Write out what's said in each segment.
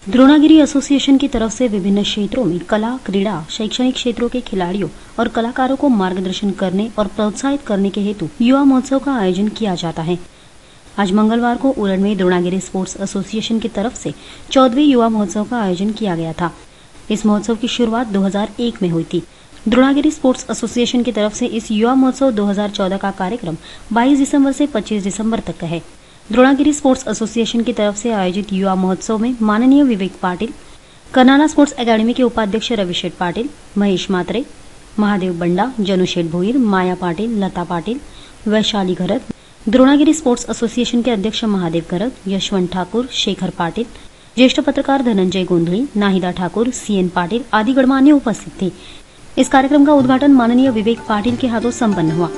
Dronagiri association की तरफ से विभिन्न क्षेत्रों में कला, क्रीड़ा, शैक्षणिक क्षेत्रों के खिलाड़ियों और कलाकारों को मार्गदर्शन करने और प्रोत्साहित करने के हेतु युवा महोत्सव का आयोजन किया जाता है। आज मंगलवार को उरण में द्रोणागिरी स्पोर्ट्स एसोसिएशन की तरफ से 14वें युवा महोत्सव का आयोजन किया गया था। इस महोत्सव की शुरुआत 2001 में हुई थी। द्रोणागिरी स्पोर्ट्स एसोसिएशन की तरफ से इस युवा महोत्सव 2014 का कार्यक्रम 22 दिसंबर से 25 दिसंबर तक का है। द्रोणागिरी स्पोर्ट्स एसोसिएशन की तरफ से आयोजित युवा महोत्सव में माननीय विवेक पाटिल, कर्नाला स्पोर्ट्स एकेडमी के उपाध्यक्ष रविशेठ पाटिल, महेश मात्रे, महादेव बंडा, जनुशेठ भोईर, माया पाटिल, लता पाटिल, वैशाली घरत, द्रोणागिरी स्पोर्ट्स एसोसिएशन के अध्यक्ष महादेव घरत, यशवंत ठाकुर, शेखर पाटिल, ज्येष्ठ पत्रकार धनंजय गोंधळी, नाहिदा ठाकुर, सीएन पाटिल आदि गणमान्य उपस्थित थे। इस कार्यक्रम का उद्घाटन माननीय विवेक पाटिल के हाथों संपन्न हुआ।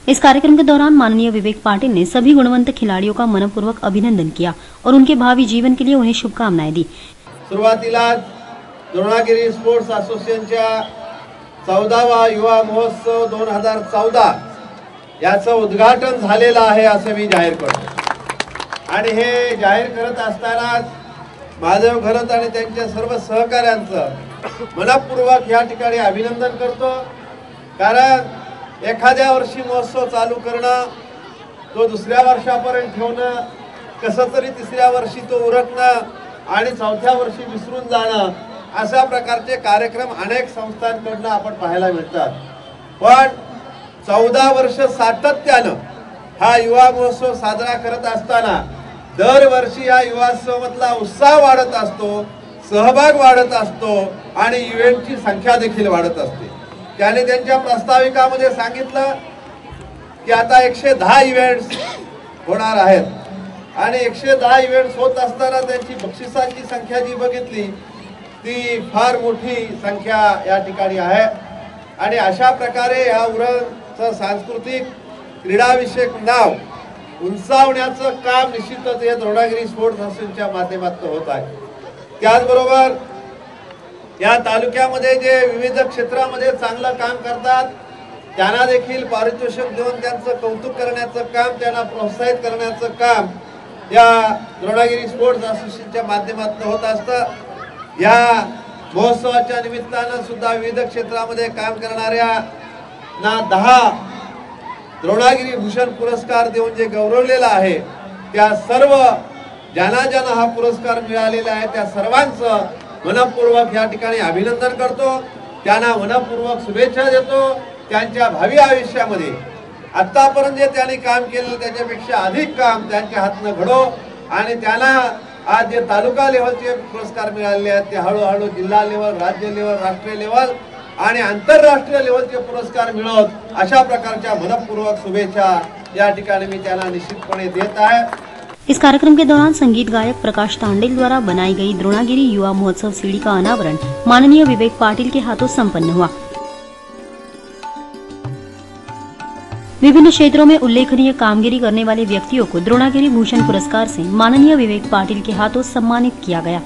इस कार्यक्रम के दौरान माननीय विवेक पाटिल ने सभी गुणवंत खिलाड़ियों का मनपूर्वक अभिनंदन किया और उनके भावी जीवन के लिए उन्हें शुभकामनाएं दी। सुरुवातीला द्रोणागिरी स्पोर्ट्स असोसिएशनच्या 14वा युवा महोत्सव 2014 याचं उद्घाटन झालेलं आहे असं मी जाहीर करतो। आणि हे जाहीर करत असताना महादेव घरत आणि त्यांच्या सर्व सहकाऱ्यांचं मनपूर्वक या ठिकाणी अभिनंदन करतो। कारण एखाद्या वर्षी महोत्सव चालू करणं, तो दुसऱ्या वर्षापर्यंत ठेवणं, कसं तरी तिसऱ्या वर्षी तो उरकणं आणि चौथ्या वर्षी विसरून जाणं, अशा प्रकारचे कार्यक्रम अनेक संस्थांकडून आपण पाहायला मिळतात। पण 14 वर्ष सातत्यानं हा युवा महोत्सव साजरा करत असताना दरवर्षी या युवा महोत्सवातला उत्साह वाढत असतो, सहभाग वाढत असतो आणि इव्हेंटची संख्या देखील वाढत असते। त्याने त्यांच्या प्रस्ताविकामध्ये सांगितलं की आता 110 इव्हेंट्स होणार आहेत आणि 110 इव्हेंट्स होत असताना त्यांची बक्षिसाची संख्या जी बघितली ती फार मोठी संख्या या ठिकाणी आहे। आणि अशा प्रकारे या उरणचं सांस्कृतिक क्रीडाविषयक नाव उंचावण्याचं काम निश्चितच या द्रोणागिरी स्पोर्ट्स असोसिएशनच्या माध्यमातून होत आहे। त्याचबरोबर या तालुक्यामध्ये जे विविध क्षेत्रामध्ये चांगलं काम करतात त्यांना देखील पारितोषिक देऊन त्यांचं कौतुक करण्याचं काम, त्यांना प्रोत्साहित करण्याचं काम या द्रोणागिरी स्पोर्ट्स असोसिएशनच्या माध्यमातून होत असतं। या महोत्सवाच्या निमित्तानं सुद्धा विविध क्षेत्रामध्ये काम करणाऱ्या ना 10 द्रोणागिरी भूषण पुरस्कार देऊन जे गौरवलेला आहे, त्या सर्व ज्यांना हा पुरस्कार मिळालेला आहे त्या सर्वांचं मनपूर्वक या ठिकाणी अभिनंदन करतो, त्यांना मनपूर्वक शुभेच्छा देतो। त्यांच्या भावी आयुष्यामध्ये आतापर्यंत जे त्यांनी काम केलं त्याच्यापेक्षा अधिक काम त्यांच्या हातनं घडो आणि त्यांना आज जे तालुका लेवलचे पुरस्कार मिळालेले आहेत ते हळूहळू जिल्हा लेवल, राज्य लेवल, राष्ट्रीय लेवल आणि आंतरराष्ट्रीय लेवलचे पुरस्कार मिळवत अशा प्रकारच्या मनपूर्वक शुभेच्छा या ठिकाणी मी त्यांना निश्चितपणे देत आहे। इस कार्यक्रम के दौरान संगीत गायक प्रकाश तांडेल द्वारा बनाई गई द्रोणागिरी युवा महोत्सव सीढ़ी का अनावरण माननीय विवेक पाटिल के हाथों संपन्न हुआ। विभिन्न क्षेत्रों में उल्लेखनीय कामगिरी करने वाले व्यक्तियों को द्रोणागिरी भूषण पुरस्कार से माननीय विवेक पाटिल के हाथों सम्मानित किया गया।